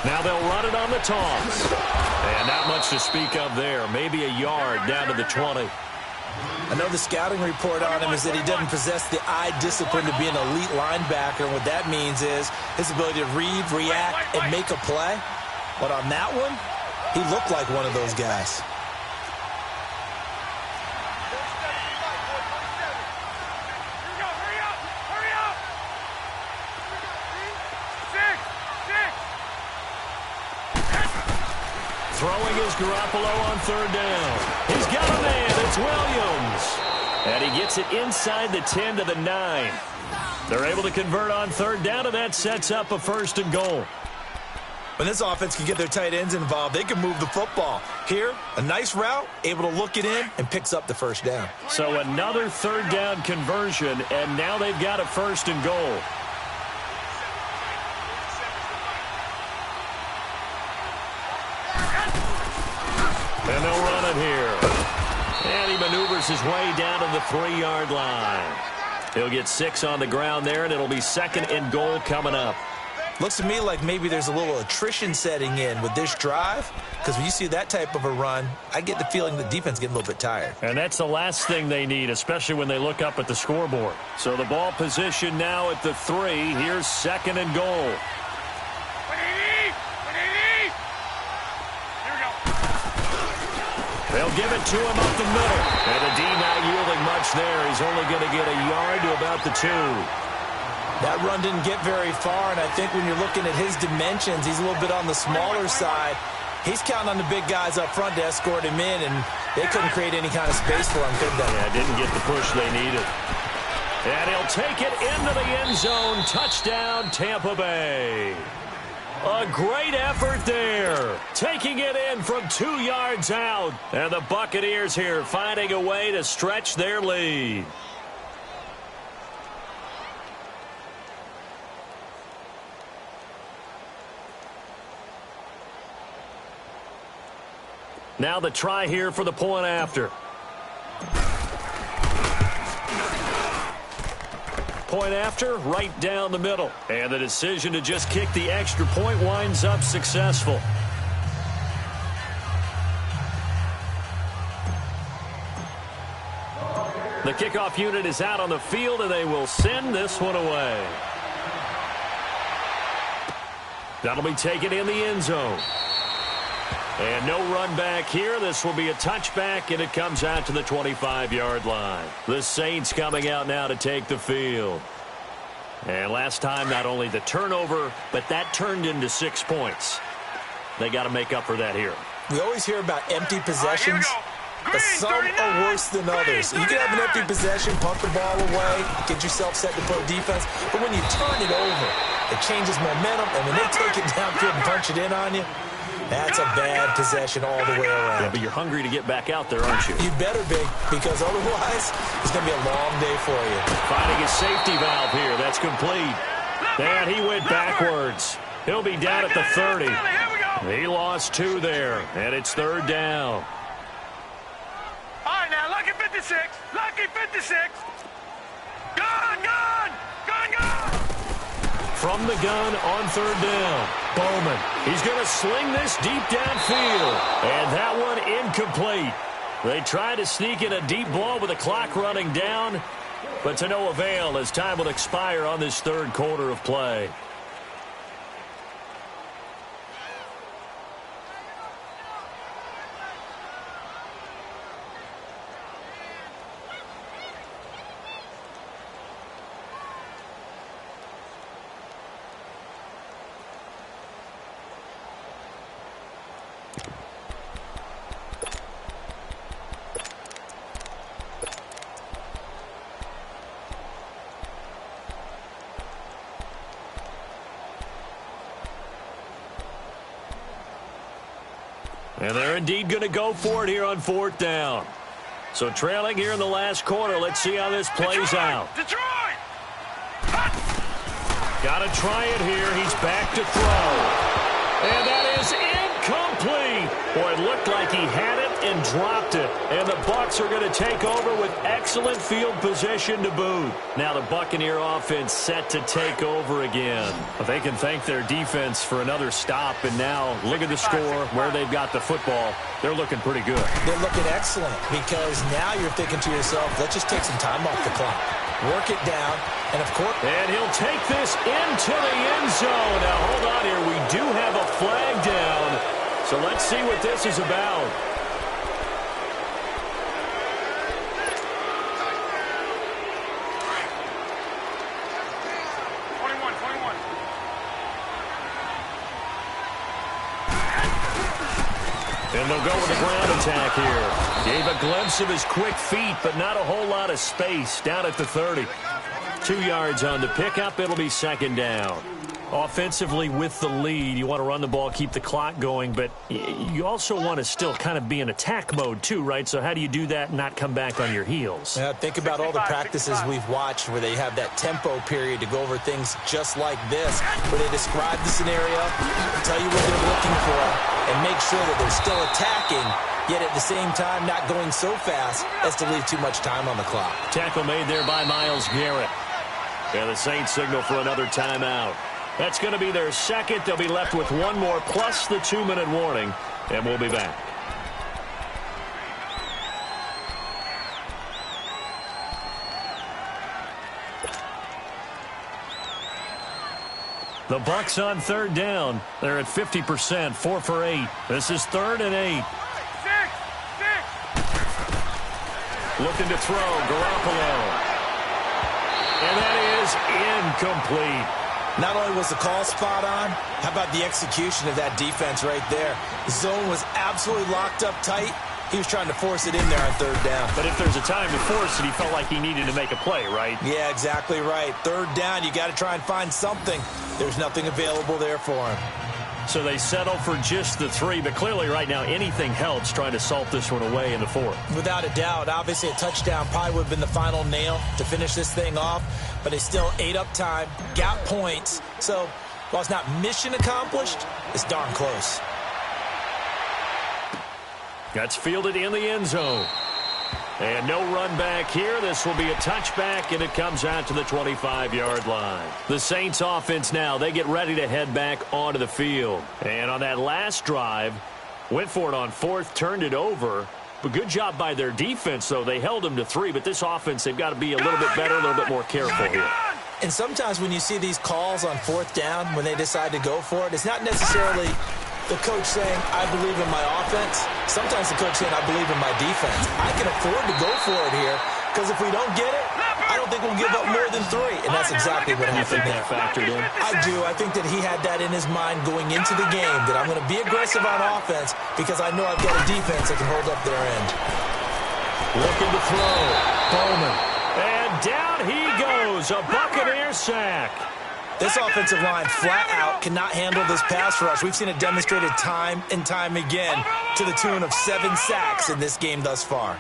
Now they'll run it on the toss. And not much to speak of there. Maybe a yard down to the 20. I know the scouting report on him is that he doesn't possess the eye discipline to be an elite linebacker. And what that means is his ability to read, react, and make a play. But on that one, he looked like one of those guys. Throwing is Garoppolo on 3rd down. He's got a man. It's Williams. And he gets it inside the 10 to the 9. They're able to convert on 3rd down, and that sets up a 1st and goal. When this offense can get their tight ends involved, they can move the football. Here, a nice route, able to look it in, and picks up the 1st down. So another 3rd down conversion, and now they've got a 1st and goal. And they'll run it here. And he maneuvers his way down to the 3-yard line. He'll get 6 on the ground there, and it'll be 2nd and goal coming up. Looks to me like maybe there's a little attrition setting in with this drive, because when you see that type of a run, I get the feeling the defense getting a little bit tired. And that's the last thing they need, especially when they look up at the scoreboard. So the ball position now at the 3. Here's 2nd and goal. They'll give it to him up the middle. And the D not yielding much there. He's only going to get a yard to about the 2. That run didn't get very far, and I think when you're looking at his dimensions, he's a little bit on the smaller side. He's counting on the big guys up front to escort him in, and they couldn't create any kind of space for him, could they? Yeah, didn't get the push they needed. And he'll take it into the end zone. Touchdown, Tampa Bay. A great effort there. Taking it in from 2 yards out. And the Buccaneers here finding a way to stretch their lead. Now the try here for the point after. Point after, right down the middle. And the decision to just kick the extra point winds up successful. The kickoff unit is out on the field, and they will send this one away. That'll be taken in the end zone. And no run back here. This will be a touchback, and it comes out to the 25-yard line. The Saints coming out now to take the field. And last time, not only the turnover, but that turned into 6 points. They got to make up for that here. We always hear about empty possessions, but some are worse than others. You can have an empty possession, punt the ball away, get yourself set to play defense, but when you turn it over, it changes momentum, and when they take it downfield and punch it in on you, that's a bad possession all the way around. Yeah, but you're hungry to get back out there, aren't you? You better be, because otherwise, it's going to be a long day for you. Finding a safety valve here. That's complete. And he went backwards. He'll be down at the 30. He lost 2 there, and it's 3rd down. All right, now, lucky 56. Lucky 56. Gun, gun, gun, gun. From the gun on 3rd down. Bowman. He's going to sling this deep downfield. And that one incomplete. They tried to sneak in a deep ball with the clock running down, but to no avail as time will expire on this 3rd quarter of play. And they're indeed going to go for it here on 4th down. So trailing here in the last quarter. Let's see how this plays out. Detroit! Got to try it here. He's back to throw. And that is incomplete. Boy, it looked like he had it and dropped it. And the Bucs are going to take over with excellent field position to boot. Now the Buccaneer offense set to take over again. But they can thank their defense for another stop. And now look at the score, where they've got the football. They're looking pretty good. They're looking excellent, because now you're thinking to yourself, let's just take some time off the clock. Work it down, and of course... And he'll take this into the end zone. Now, hold on here. We do have a flag down. So let's see what this is about. And they'll go with a ground attack here. Gave a glimpse of his quick feet, but not a whole lot of space down at the 30. 2 yards on the pickup. It'll be 2nd down. Offensively with the lead, you want to run the ball, keep the clock going, but you also want to still kind of be in attack mode too, right? So how do you do that and not come back on your heels? Yeah, think about all the practices we've watched where they have that tempo period to go over things just like this, where they describe the scenario, tell you what they're looking for, and make sure that they're still attacking, yet at the same time not going so fast as to leave too much time on the clock. Tackle made there by Myles Garrett. And the Saints signal for another timeout. That's going to be their 2nd. They'll be left with 1 more plus the 2-minute warning, and we'll be back. The Bucs on 3rd down. They're at 50%, 4 for 8. This is 3rd and 8. 6. Looking to throw, Garoppolo. And that is incomplete. Not only was the call spot on, how about the execution of that defense right there? The zone was absolutely locked up tight. He was trying to force it in there on 3rd down. But if there's a time to force it, he felt like he needed to make a play, right? Yeah, exactly right. 3rd down, you got to try and find something. There's nothing available there for him. So they settle for just the 3, but clearly right now anything helps trying to salt this one away in the 4th. Without a doubt, obviously a touchdown probably would have been the final nail to finish this thing off, but they still ate up time, got points. So while it's not mission accomplished, it's darn close. That's fielded in the end zone. And no run back here. This will be a touchback, and it comes out to the 25-yard line. The Saints offense now, they get ready to head back onto the field. And on that last drive, went for it on fourth, turned it over. But good job by their defense, though. They held them to 3, but this offense, they've got to be a little bit better, a little bit more careful here. And sometimes when you see these calls on fourth down, when they decide to go for it, it's not necessarily the coach saying, I believe in my offense. Sometimes the coach saying, I believe in my defense. I can afford to go for it here, because if we don't get it, I don't think we'll give up more than 3. And that's exactly what happened there. Factored in? I do. I think that he had that in his mind going into the game, that I'm going to be aggressive on offense because I know I've got a defense that can hold up their end. Looking to throw. Bowman. And down he goes. A Buccaneer sack. This offensive line flat out cannot handle this pass rush. We've seen it demonstrated time and time again to the tune of 7 sacks in this game thus far.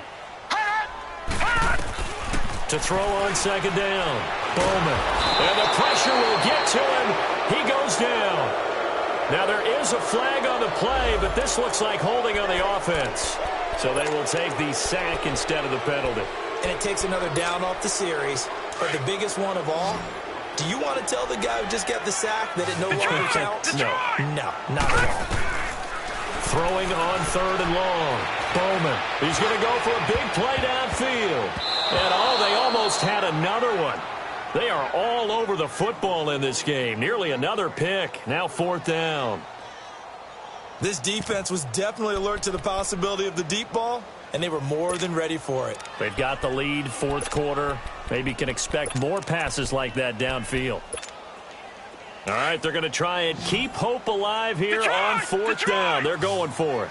To throw on second down. Bowman. And the pressure will get to him. He goes down. Now there is a flag on the play, but this looks like holding on the offense. So they will take the sack instead of the penalty. And it takes another down off the series. But the biggest one of all, do you want to tell the guy who just got the sack that it no longer counts? No. No, not at all. Throwing on third and long. Bowman. He's going to go for a big play downfield. And they almost had another one. They are all over the football in this game. Nearly another pick. Now fourth down. This defense was definitely alert to the possibility of the deep ball, and they were more than ready for it. They've got the lead, fourth quarter. Maybe can expect more passes like that downfield. All right, they're going to try and keep hope alive here on fourth down. They're going for it.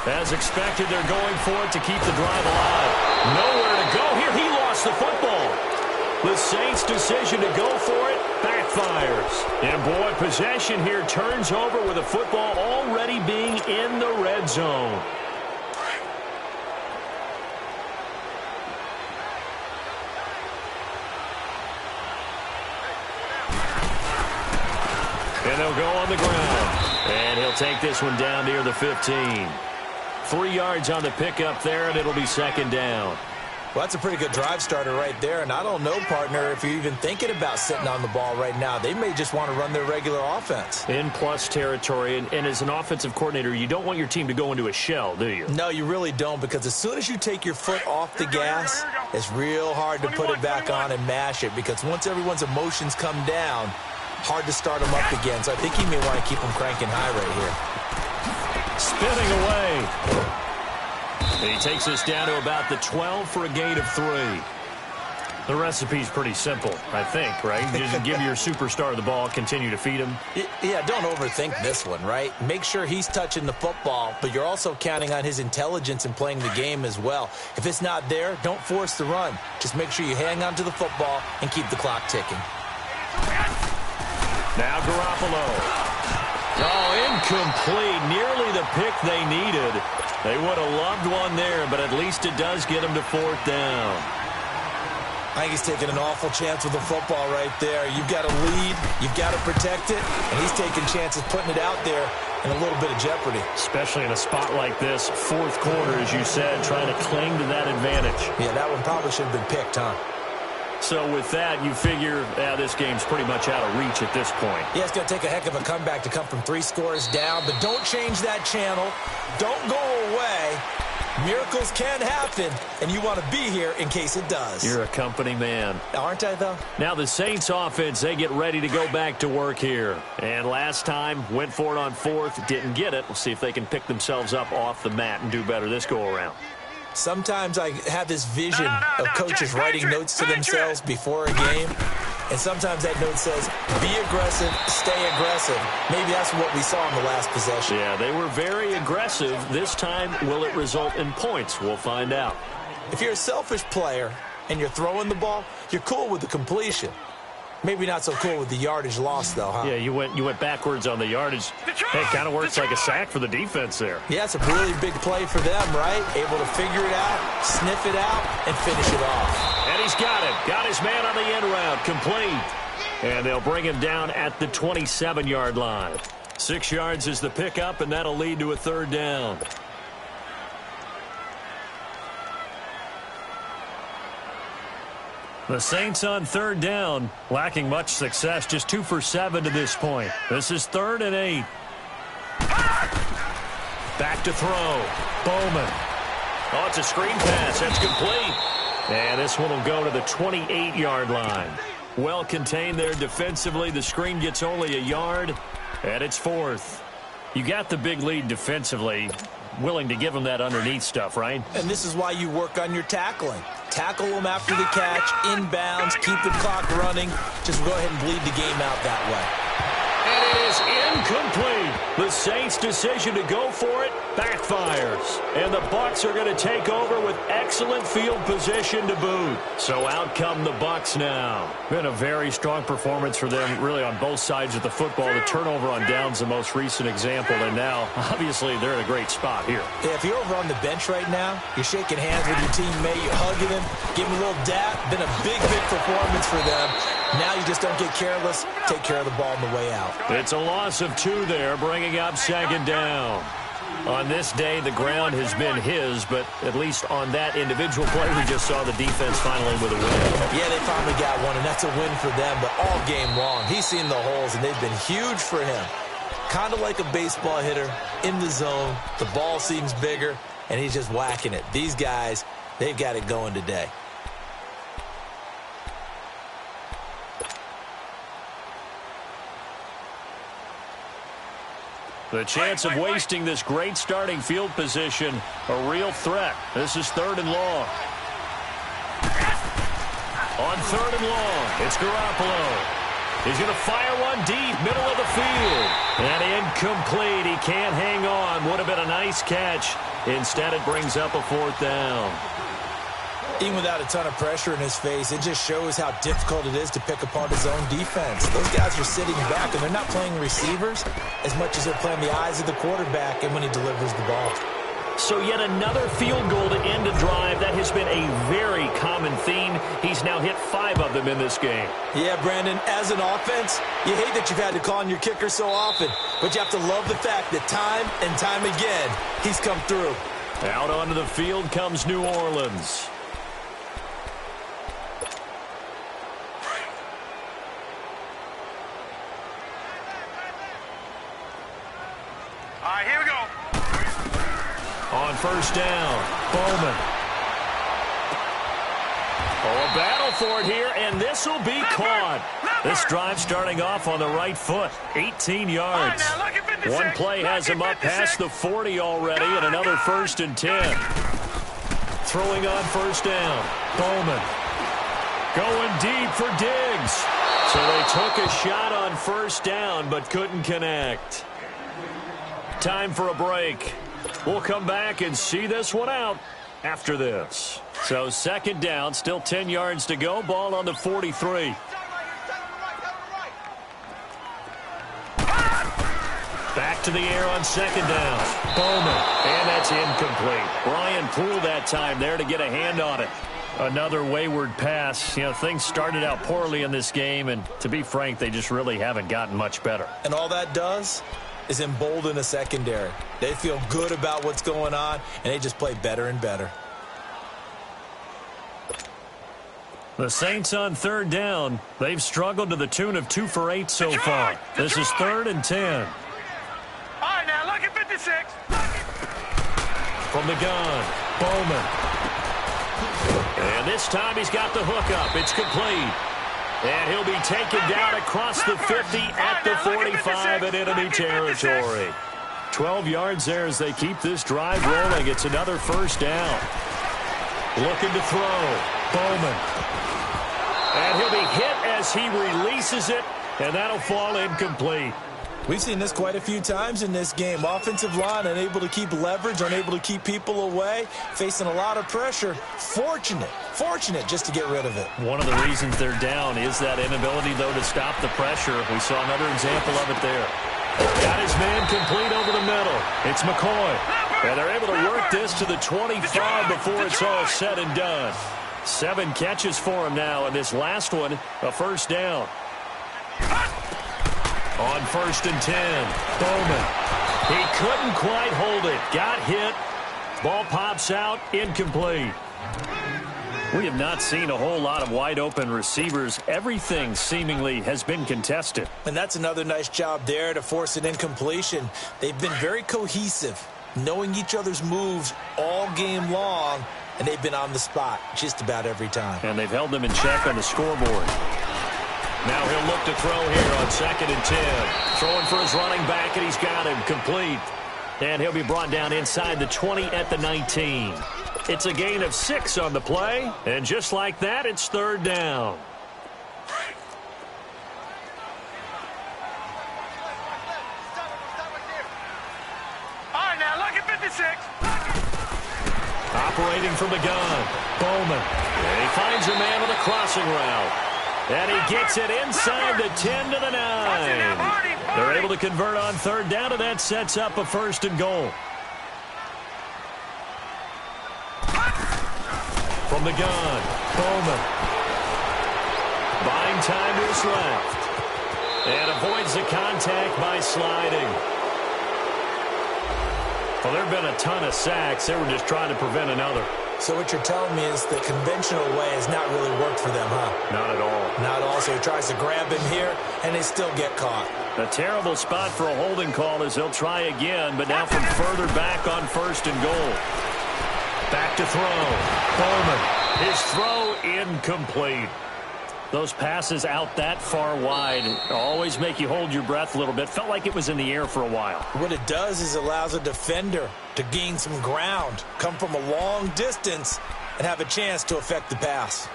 As expected, they're going for it to keep the drive alive. Nowhere to go here. He lost the football. The Saints' decision to go for it backfires. And, boy, possession here turns over with the football already being in the red zone. And they'll go on the ground. And he'll take this one down near the 15. 3 yards on the pickup there, and it'll be second down. Well, that's a pretty good drive starter right there. And I don't know, partner, if you're even thinking about sitting on the ball right now. They may just want to run their regular offense. In plus territory. And as an offensive coordinator, you don't want your team to go into a shell, do you? No, you really don't, because as soon as you take your foot off the gas, it's real hard to put it back on and mash it, because once everyone's emotions come down, hard to start them up again. So I think he may want to keep them cranking high right here. Spinning away. And he takes us down to about the 12 for a gain of 3. The recipe's pretty simple, I think, right? You just give your superstar the ball, continue to feed him. Yeah, don't overthink this one, right? Make sure he's touching the football, but you're also counting on his intelligence in playing the game as well. If it's not there, don't force the run. Just make sure you hang on to the football and keep the clock ticking. Now Garoppolo. Oh, incomplete. Nearly the pick they needed. They would have loved one there, but at least it does get them to fourth down. I think he's taking an awful chance with the football right there. You've got to lead, you've got to protect it, and he's taking chances putting it out there in a little bit of jeopardy. Especially in a spot like this, fourth quarter, as you said, trying to cling to that advantage. Yeah, that one probably should have been picked, huh? So with that, you figure this game's pretty much out of reach at this point. Yeah, it's going to take a heck of a comeback to come from 3 scores down, but don't change that channel. Don't go away. Miracles can happen, and you want to be here in case it does. You're a company man. Aren't I, though? Now the Saints offense, they get ready to go back to work here. And last time, went for it on fourth, didn't get it. We'll see if they can pick themselves up off the mat and do better this go-around. Sometimes I have this vision of coaches writing notes to themselves before a game, and sometimes that note says, be aggressive, stay aggressive. Maybe that's what we saw in the last possession. Yeah, they were very aggressive. This time, will it result in points? We'll find out. If you're a selfish player and you're throwing the ball, you're cool with the completion. Maybe not so cool with the yardage loss, though, huh? Yeah, you went backwards on the yardage. Hey, it kind of works like a sack for the defense there. Yeah, it's a really big play for them, right? Able to figure it out, sniff it out, and finish it off. And he's got it. Got his man on the end route. Complete. And they'll bring him down at the 27-yard line. 6 yards is the pickup, and that'll lead to a third down. The Saints on third down, lacking much success, just 2 for 7 to this point. This is 3rd and 8. Back to throw. Bowman. Oh, it's a screen pass. That's complete. And this one will go to the 28-yard line. Well contained there defensively. The screen gets only a yard, and it's 4th. You got the big lead defensively. Willing to give them that underneath stuff, right? And this is why you work on your tackling. Tackle them after the catch, inbounds, keep the clock running. Just go ahead and bleed the game out that way. And it is incomplete. The Saints' decision to go for it backfires. And the Bucs are going to take over with excellent field position to boot. So out come the Bucs now. Been a very strong performance for them, really, on both sides of the football. The turnover on downs, the most recent example. And now, obviously, they're in a great spot here. Yeah, if you're over on the bench right now, you're shaking hands with your teammate, you're hugging him, giving him a little dap. Been a big performance for them. Now you just don't get careless. Take care of the ball on the way out. It's a loss of 2 there, bringing up 2nd down. On this day, the ground has been his, but at least on that individual play, we just saw the defense finally with a win. Yeah, they finally got one, and that's a win for them, but all game long, he's seen the holes, and they've been huge for him. Kind of like a baseball hitter in the zone. The ball seems bigger, and he's just whacking it. These guys, they've got it going today. The chance of wasting this great starting field position, a real threat. This is 3rd and long. On 3rd and long, it's Garoppolo. He's going to fire one deep, middle of the field. And incomplete. He can't hang on. Would have been a nice catch. Instead, it brings up a 4th down. Even without a ton of pressure in his face, it just shows how difficult it is to pick apart his own defense. Those guys are sitting back, and they're not playing receivers as much as they're playing the eyes of the quarterback and when he delivers the ball. So yet another field goal to end a drive. That has been a very common theme. He's now hit 5 of them in this game. Yeah, Brandon, as an offense, you hate that you've had to call on your kicker so often, but you have to love the fact that time and time again, he's come through. Out onto the field comes New Orleans. All right, here we go. On 1st down, Bowman. Oh, a battle for it here, and this will be caught. This drive starting off on the right foot, 18 yards. One play has him up past the 40 already, and another 1st and 10. Throwing on 1st down, Bowman. Going deep for Diggs. So they took a shot on 1st down, but couldn't connect. Time for a break. We'll come back and see this one out after this. So 2nd down, still 10 yards to go. Ball on the 43. Back to the air on 2nd down. Bowman. And that's incomplete. Brian Poole that time there to get a hand on it. Another wayward pass. You know, things started out poorly in this game, and to be frank, they just really haven't gotten much better. And all that does is embolden a secondary. They feel good about what's going on, and they just play better and better. The Saints on 3rd down. They've struggled to the tune of 2 for 8 so far. This is 3rd and 10. All right, now, look at 56. From the gun, Bowman. And this time he's got the hookup. It's complete. And he'll be taken down across the 50 at the 45 in enemy territory. 12 yards there as they keep this drive rolling. It's another 1st down. Looking to throw. Bowman. And he'll be hit as he releases it, and that'll fall incomplete. We've seen this quite a few times in this game. Offensive line unable to keep leverage, unable to keep people away, facing a lot of pressure. Fortunate just to get rid of it. One of the reasons they're down is that inability, though, to stop the pressure. We saw another example of it there. Got his man complete over the middle. It's McCoy. And they're able to work this to the 25 before it's all said and done. 7 catches for him now, and this last one, a 1st down. On 1st and 10, Bowman. He couldn't quite hold it. Got hit. Ball pops out, incomplete. We have not seen a whole lot of wide-open receivers. Everything seemingly has been contested. And that's another nice job there to force an incompletion. They've been very cohesive, knowing each other's moves all game long, and they've been on the spot just about every time. And they've held them in check on the scoreboard. Now he'll look to throw here on 2nd and 10. Throwing for his running back, and he's got him complete. And he'll be brought down inside the 20 at the 19. It's a gain of 6 on the play, and just like that, it's 3rd down. All right, now, lucky 56. Operating from the gun, Bowman. And he finds a man with a crossing route. And he gets it inside the 10 to the 9. They're able to convert on 3rd down, and that sets up a 1st and goal. From the gun, Bowman. Buying time to his left. And avoids the contact by sliding. Well, there have been a ton of sacks. They were just trying to prevent another. So what you're telling me is the conventional way has not really worked for them, huh? Not at all. Not at all. So he tries to grab him here, and they still get caught. A terrible spot for a holding call as he'll try again, but now from further back on 1st and goal. Back to throw. Bowman. His throw incomplete. Those passes out that far wide always make you hold your breath a little bit. Felt like it was in the air for a while. What it does is allows a defender to gain some ground, come from a long distance, and have a chance to affect the pass.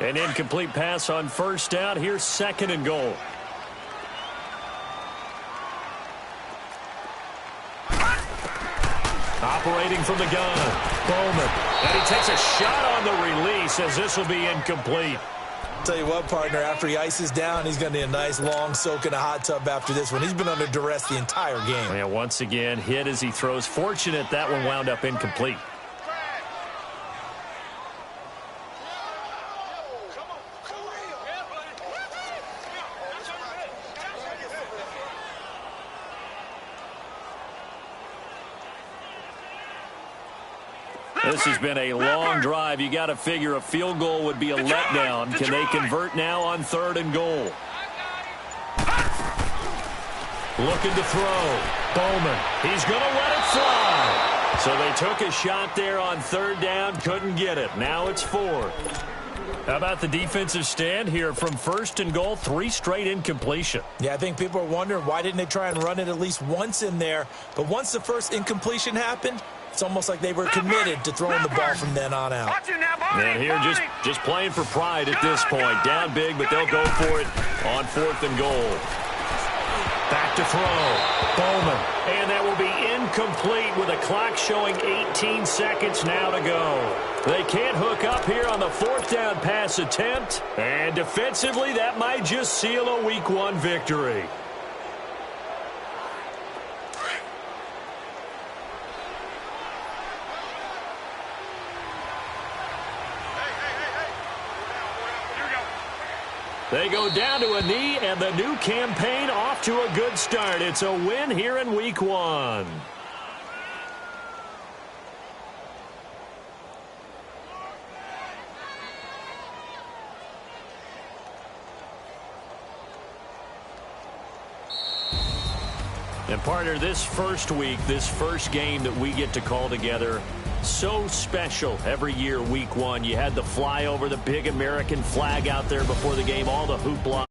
An incomplete pass on 1st down. Here's 2nd and goal. Operating from the gun, Bowman. And he takes a shot on the release as this will be incomplete. Tell you what, partner, after he ices down, he's going to need a nice long soak in a hot tub after this one. He's been under duress the entire game. Yeah, once again, hit as he throws. Fortunate that one wound up incomplete. This has been a long drive. You got to figure a field goal would be a letdown. Can they convert now on 3rd and goal? Looking to throw. Bowman. He's going to let it fly. So they took a shot there on 3rd down. Couldn't get it. Now it's 4th. How about the defensive stand here from 1st and goal? 3 straight incompletion. Yeah, I think people are wondering why didn't they try and run it at least once in there. But once the first incompletion happened, it's almost like they were committed to throwing the ball from then on out. And here just playing for pride at this point. Down big, but they'll go for it on 4th and goal. Back to throw. Bowman. And that will be incomplete with a clock showing 18 seconds now to go. They can't hook up here on the 4th down pass attempt. And defensively, that might just seal a Week 1 victory. They go down to a knee, and the new campaign off to a good start. It's a win here in Week 1. And partner, this first week, this first game that we get to call together, so special every year, Week 1. You had the flyover, the big American flag out there before the game, all the hoopla.